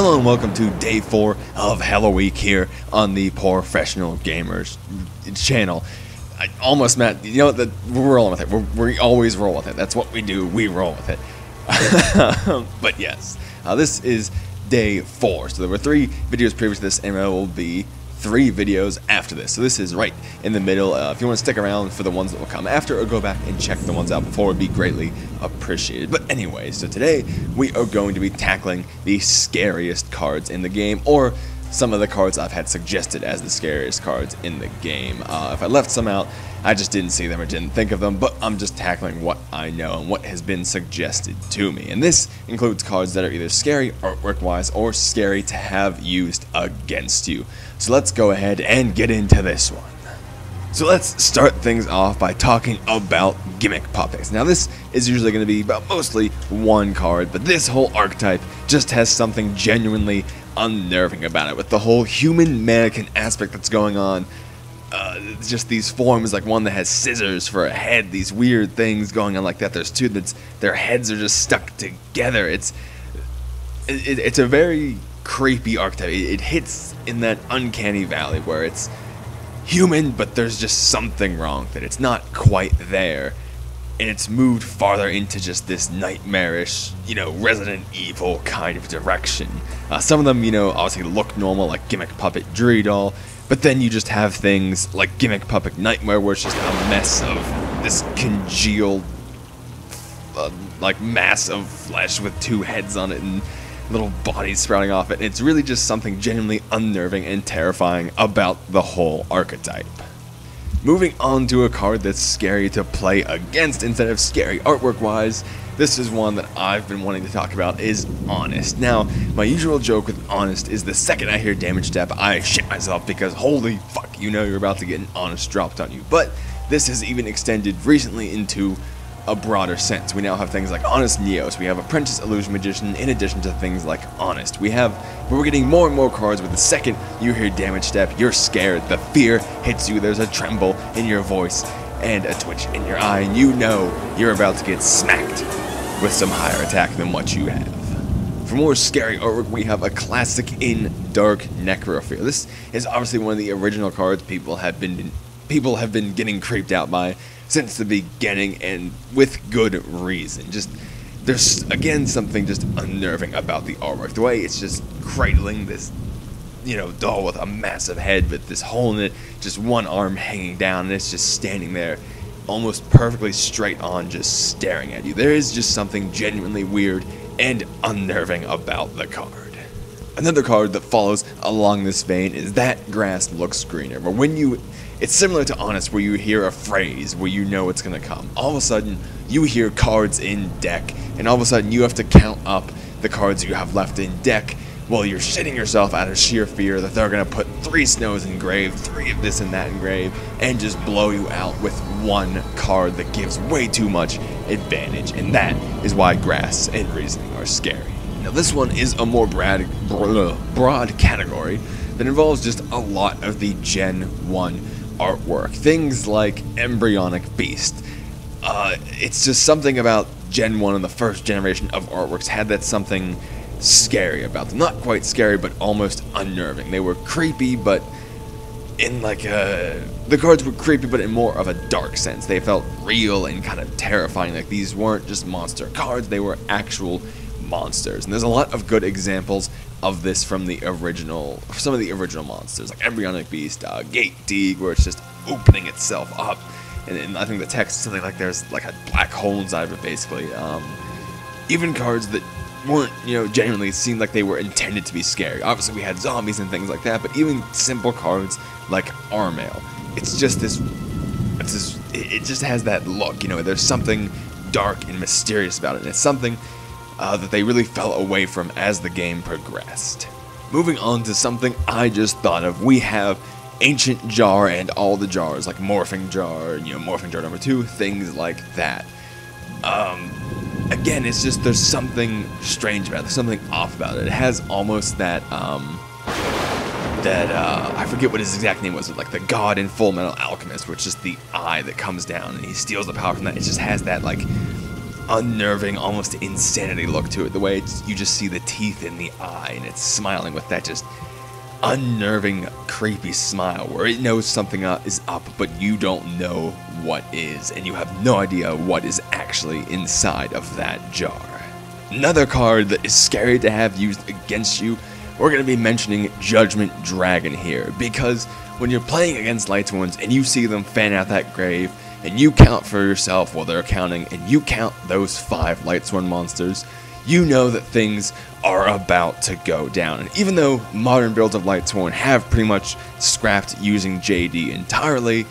Hello and welcome to day 4 of Hello Week here on the Professional Gamers channel. I almost meant, you know, that we're rolling with it. We always roll with it. That's what we do. We roll with it. But yes, this is day 4. So there were 3 videos previous to this, and there will be 3 videos after this. So this is right in the middle. If you want to stick around for the ones that will come after, or go back and check the ones out before, would be greatly appreciated. But anyway, so today we are going to be tackling the scariest cards in the game, or some of the cards I've had suggested as the scariest cards in the game. If I left some out, I just didn't see them or didn't think of them, but I'm just tackling what I know and what has been suggested to me. And this includes cards that are either scary artwork-wise or scary to have used against you. So let's go ahead and get into this one. So let's start things off by talking about gimmick puppets. Now this is usually going to be about mostly one card, but this whole archetype just has something genuinely unnerving about it, with the whole human mannequin aspect that's going on. Just these forms, like one that has scissors for a head, these weird things going on like that. There's 2 that's their heads are just stuck together. It's a very creepy archetype. It hits in that uncanny valley where it's human, but there's just something wrong with it. It's not quite there, and it's moved farther into just this nightmarish, Resident Evil kind of direction. Some of them, obviously look normal, like Gimmick Puppet Druid Doll, but then you just have things like Gimmick Puppet Nightmare, where it's just a mess of this congealed, mass of flesh with 2 heads on it and little bodies sprouting off it. And it's really just something genuinely unnerving and terrifying about the whole archetype. Moving on to a card that's scary to play against instead of scary artwork-wise, this is one that I've been wanting to talk about, is Honest. Now, my usual joke with Honest is the second I hear Damage Step, I shit myself, because holy fuck, you're about to get an Honest dropped on you. But this has even extended recently into a broader sense. We now have things like Honest Neos, we have Apprentice Illusion Magician, in addition to things like Honest. We're getting more and more cards with the second you hear Damage Step, you're scared, the fear hits you, there's a tremble in your voice and a twitch in your eye, and you know you're about to get smacked with some higher attack than what you have. For more scary artwork, we have a classic in Dark Necrofear. This is obviously one of the original cards people have been getting creeped out by since the beginning, and with good reason. There's again something just unnerving about the artwork. The way it's just cradling this, doll with a massive head with this hole in it, just one arm hanging down, and it's just standing there, almost perfectly straight on, just staring at you. There is just something genuinely weird and unnerving about the card. Another card that follows along this vein is That Grass Looks Greener, where it's similar to Honest, where you hear a phrase where you know it's going to come. All of a sudden, you hear cards in deck, and all of a sudden you have to count up the cards you have left in deck while you're shitting yourself out of sheer fear that they're going to put 3 snows engraved, 3 of this and that engraved, and just blow you out with one card that gives way too much advantage. And that is why Grass and Reasoning are scary. Now this one is a more broad category that involves just a lot of the Gen 1 artwork. Things like Embryonic Beast. It's just something about Gen 1 and the first generation of artworks had that something scary about them. Not quite scary, but almost unnerving. They were creepy, but in the cards were creepy, but in more of a dark sense. They felt real and kind of terrifying. Like, these weren't just monster cards, they were actual monsters. And there's a lot of good examples of this from some of the original monsters, like Embryonic Beast, Gate Deeg, where it's just opening itself up, and I think the text is something like there's like a black hole inside of it, basically. Even cards that weren't, genuinely seemed like they were intended to be scary. Obviously we had zombies and things like that, but even simple cards like Armail, it's just this, it just has that look, there's something dark and mysterious about it, and it's something that they really fell away from as the game progressed. Moving on to something I just thought of, we have Ancient Jar and all the jars, like Morphing Jar, Morphing Jar number 2, things like that. Again, it's just, there's something strange about it, there's something off about it. It has almost that, I forget what his exact name was, but like the god in Full Metal Alchemist, where it's just the eye that comes down and he steals the power from that. It just has that, like, unnerving, almost insanity look to it. The way you just see the teeth in the eye, and it's smiling with that just unnerving, creepy smile where it knows something is up, but you don't know what is, and you have no idea what is actually inside of that jar. Another card that is scary to have used against you, we're going to be mentioning Judgment Dragon here, because when you're playing against Lightsworns and you see them fan out that grave, and you count for yourself while they're counting, and you count those 5 Lightsworn monsters, you know that things are about to go down. And even though modern builds of Lightsworn have pretty much scrapped using JD entirely,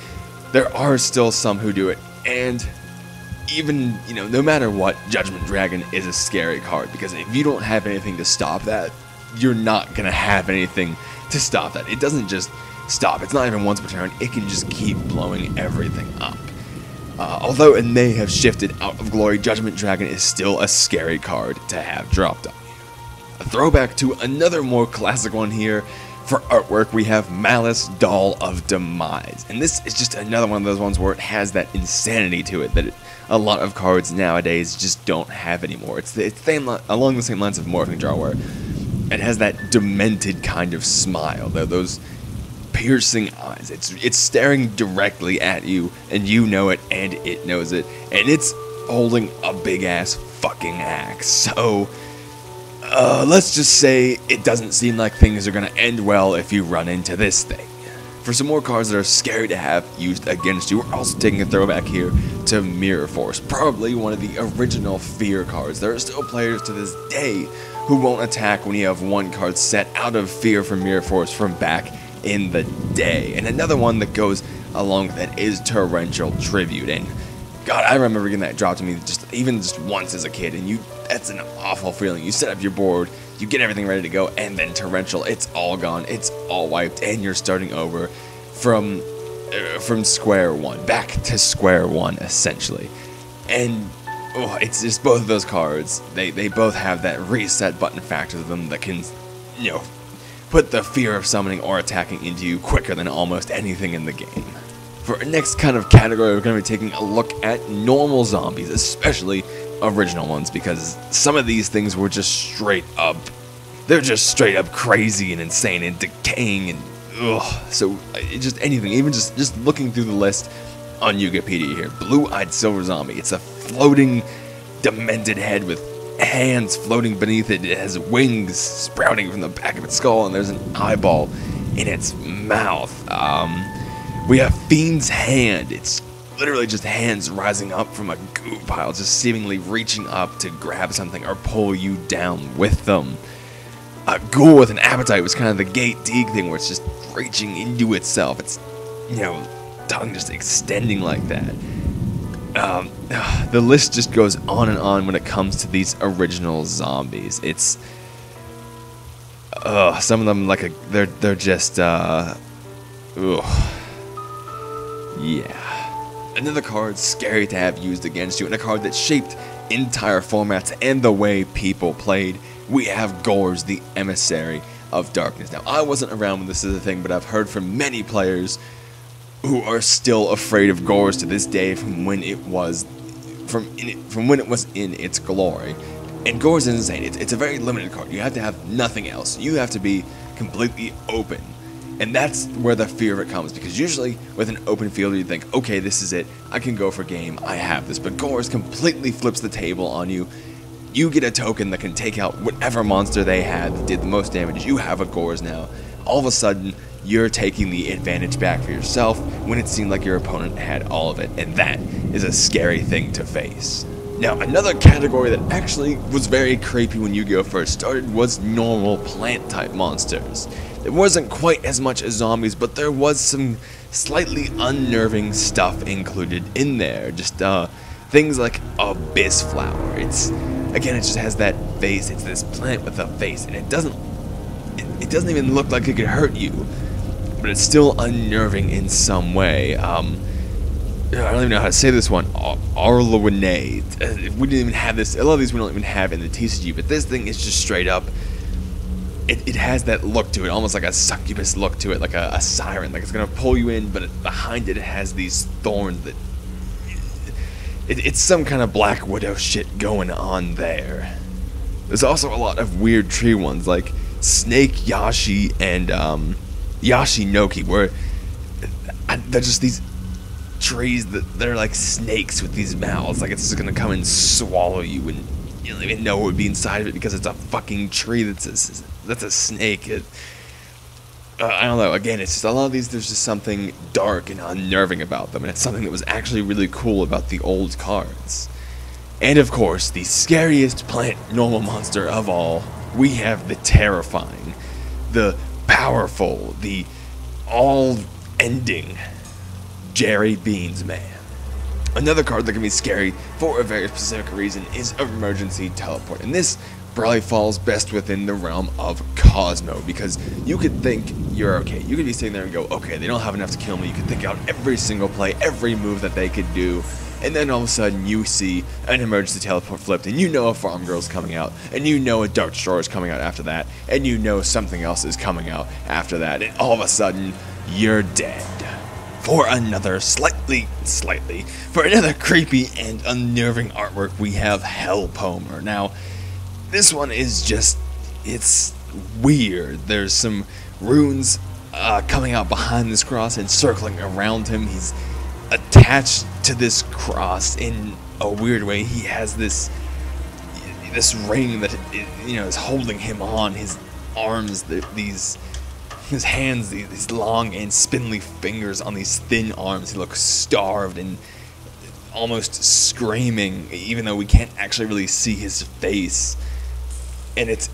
there are still some who do it, and even, no matter what, Judgment Dragon is a scary card, because if you don't have anything to stop that, you're not going to have anything to stop that. It doesn't just stop. It's not even once per turn. It can just keep blowing everything up. Although it may have shifted out of glory, Judgment Dragon is still a scary card to have dropped on you. A throwback to another more classic one here. For artwork, we have Malice, Doll of Demise. And this is just another one of those ones where it has that insanity to it that a lot of cards nowadays just don't have anymore. It's along the same lines of Morphing Jar, where it has that demented kind of smile, those piercing eyes. It's staring directly at you, and you know it, and it knows it, and it's holding a big ass fucking axe. So let's just say it doesn't seem like things are gonna end well if you run into this thing. For some more cards that are scary to have used against you, we're also taking a throwback here to Mirror Force, probably one of the original fear cards. There are still players to this day who won't attack when you have one card set out of fear from Mirror Force from back in the day. And another one that goes along with that is Torrential Tribute. And God, I remember getting that dropped to me just once as a kid, and that's an awful feeling. You set up your board, you get everything ready to go, and then Torrential, it's all gone, it's all wiped, and you're starting over from square one, back to square one, essentially. And it's just both of those cards, they both have that reset button factor to them that can, put the fear of summoning or attacking into you quicker than almost anything in the game. For our next kind of category, we're going to be taking a look at normal zombies, especially original ones, because some of these things were just straight up, they're just straight up crazy and insane and decaying and so just anything, even just looking through the list on Wikipedia here. Blue-Eyed Silver Zombie, it's a floating, demented head with hands floating beneath it. It has wings sprouting from the back of its skull, and there's an eyeball in its mouth. We have Fiend's Hand. It's literally just hands rising up from a goo pile, just seemingly reaching up to grab something or pull you down with them. Ghoul with an Appetite was kind of the Gate Deeg thing, where it's just reaching into itself. It's, tongue just extending like that. The list just goes on and on when it comes to these original zombies. It's some of them they're just yeah. Another card scary to have used against you, and a card that shaped entire formats and the way people played. We have Gors, the Emissary of Darkness. Now, I wasn't around when this is a thing, but I've heard from many players who are still afraid of Gors to this day from when it was in its glory. And Gors is insane. It's a very limited card. You have to have nothing else. You have to be completely open. And that's where the fear of it comes, because usually with an open field you think, okay, this is it, I can go for game, I have this. But Gors completely flips the table on you. You get a token that can take out whatever monster they had that did the most damage. You have a Gors now. All of a sudden, you're taking the advantage back for yourself when it seemed like your opponent had all of it, and that is a scary thing to face. Now, another category that actually was very creepy when Yu-Gi-Oh! First started was normal plant-type monsters. It wasn't quite as much as zombies, but there was some slightly unnerving stuff included in there. Just things like Abyss Flower. It just has that face. It's this plant with a face, and it doesn't even look like it could hurt you, but it's still unnerving in some way. I don't even know how to say this one. Arlowinade. We didn't even have this. A lot of these we don't even have in the TCG, but this thing is just straight up. It has that look to it, almost like a succubus look to it, like a siren, like it's gonna pull you in, but behind it has these thorns that it's some kind of Black Widow shit going on there. There's also a lot of weird tree ones, like Snake Yashi and Yashinoki, where they're just these trees that are like snakes with these mouths, like it's just gonna come and swallow you, and you don't even know what would be inside of it because it's a fucking tree that's a snake. I don't know, again, it's just a lot of these, there's just something dark and unnerving about them, and it's something that was actually really cool about the old cards. And of course, the scariest plant normal monster of all, we have the terrifying, the powerful, the all-ending Jerry Beans Man. Another card that can be scary for a very specific reason is Emergency Teleport, and this probably falls best within the realm of Cosmo, because you could think you're okay. You could be sitting there and go, okay, they don't have enough to kill me. You could think out every single play, every move that they could do, and then all of a sudden you see an Emergency Teleport flipped, and you know a Farm Girl's coming out, and you know a Dark Destroyer is coming out after that, and you know something else is coming out after that, and all of a sudden, you're dead. For another for another creepy and unnerving artwork, we have Hellpomer. Now, this one is just, it's weird. There's some runes coming out behind this cross and circling around him. He's attached to this cross in a weird way. He has this ring that, you know, is holding him on. His arms, his hands, these long and spindly fingers on these thin arms. He looks starved and almost screaming, even though we can't actually really see his face. And it's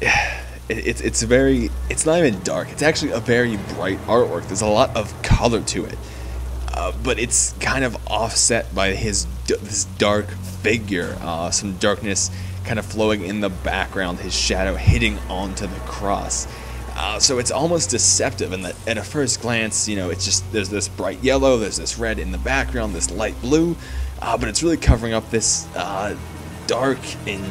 not even dark. It's actually a very bright artwork. There's a lot of color to it, but it's kind of offset by this dark figure. Some darkness kind of flowing in the background. His shadow hitting onto the cross. So it's almost deceptive in that at a first glance, you know, it's just, there's this bright yellow, there's this red in the background, this light blue, but it's really covering up this dark and,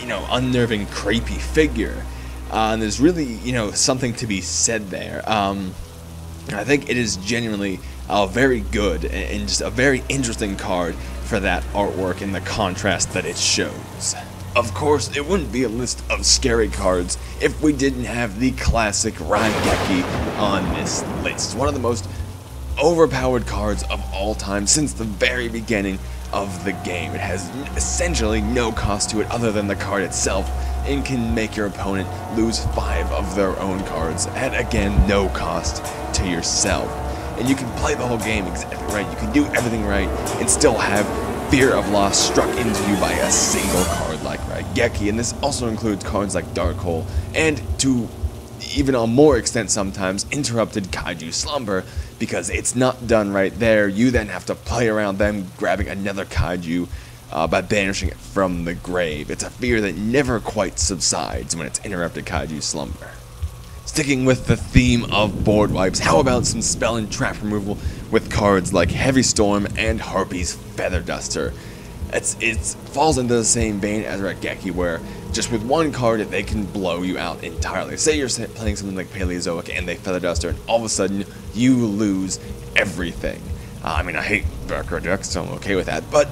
you know, unnerving, creepy figure. And there's really, you know, something to be said there. I think it is genuinely very good and just a very interesting card for that artwork and the contrast that it shows. Of course, it wouldn't be a list of scary cards if we didn't have the classic Raigeki on this list. One of the most overpowered cards of all time since the very beginning of the game. It has essentially no cost to it other than the card itself, and can make your opponent lose 5 of their own cards at, again, no cost to yourself. And you can play the whole game exactly right, you can do everything right, and still have fear of loss struck into you by a single card like Raigeki. And this also includes cards like Dark Hole, and to even a more extent sometimes, Interrupted Kaiju Slumber, because it's not done right there. You then have to play around them grabbing another kaiju by banishing it from the grave. It's a fear that never quite subsides when it's Interrupted Kaiju Slumber. Sticking with the theme of board wipes, how about some spell and trap removal with cards like Heavy Storm and Harpy's Feather Duster? It falls into the same vein as Raigeki, where just with one card they can blow you out entirely. Say you're playing something like Paleozoic and they Feather Duster, and all of a sudden you lose everything. I mean, I hate Dark decks, so I'm okay with that, but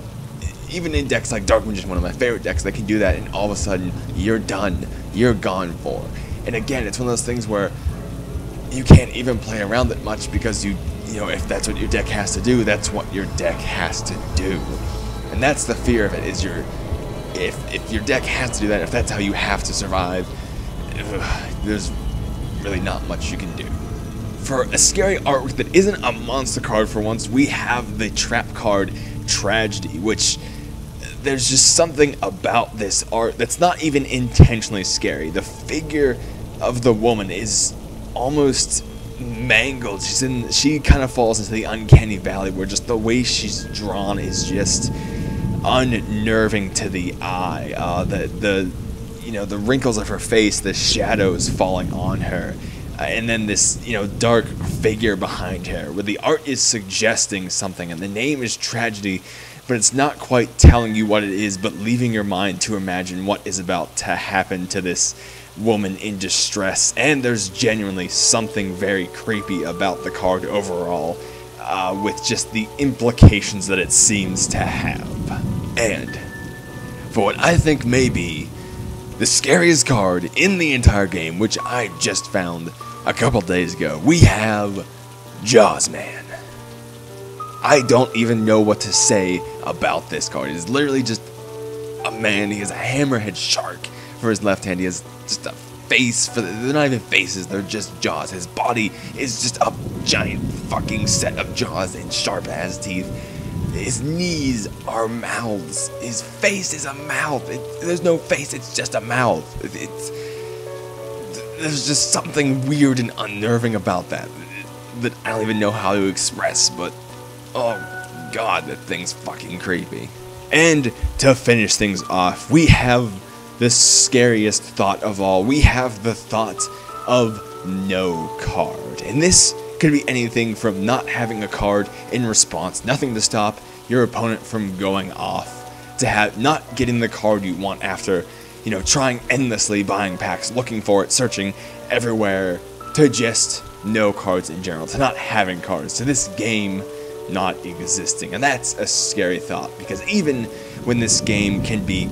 even in decks like Dark Magician, one of my favorite decks, they can do that, and all of a sudden you're done, you're gone for. And again, it's one of those things where you can't even play around it much, because you know, if that's what your deck has to do, that's what your deck has to do. And that's the fear of it, is if your deck has to do that, if that's how you have to survive, there's really not much you can do. For a scary artwork that isn't a monster card for once, we have the trap card Tragedy, which there's just something about this art that's not even intentionally scary. The figure of the woman is almost mangled. She kind of falls into the uncanny valley, where just the way she's drawn is just unnerving to the eye. The wrinkles of her face, the shadows falling on her, and then this dark figure behind her, where the art is suggesting something, and the name is Tragedy, but it's not quite telling you what it is, but leaving your mind to imagine what is about to happen to this woman in distress. And there's genuinely something very creepy about the card overall, with just the implications that it seems to have. And for what I think may be the scariest card in the entire game, which I just found a couple days ago, we have Jaws Man. I don't even know what to say about this card. It is literally just a man. He has a hammerhead shark for his left hand. He has just a face for they're not even faces, they're just jaws. His body is just a giant fucking set of jaws and sharp ass teeth. His knees are mouths. His face is a mouth. There's no face, it's just a mouth. There's just something weird and unnerving about that I don't even know how to express, but oh god, that thing's fucking creepy. And to finish things off, we have the scariest thought of all. We have the thought of no card. And this could be anything from not having a card in response, nothing to stop your opponent from going off, to not getting the card you want after, trying endlessly, buying packs, looking for it, searching everywhere, to just no cards in general, to not having cards, to this game not existing. And that's a scary thought, because even when this game can be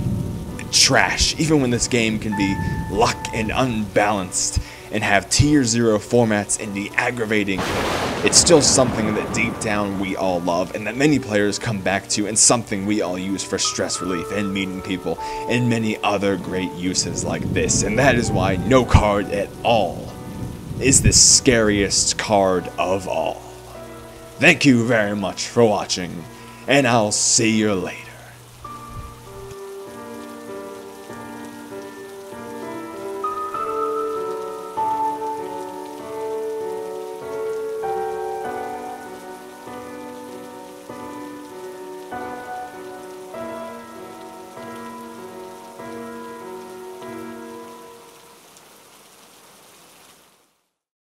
trash, even when this game can be luck and unbalanced and have tier 0 formats and be aggravating, it's still something that deep down we all love and that many players come back to, and something we all use for stress relief and meeting people and many other great uses like this. And that is why no card at all is the scariest card of all. Thank you very much for watching, and I'll see you later.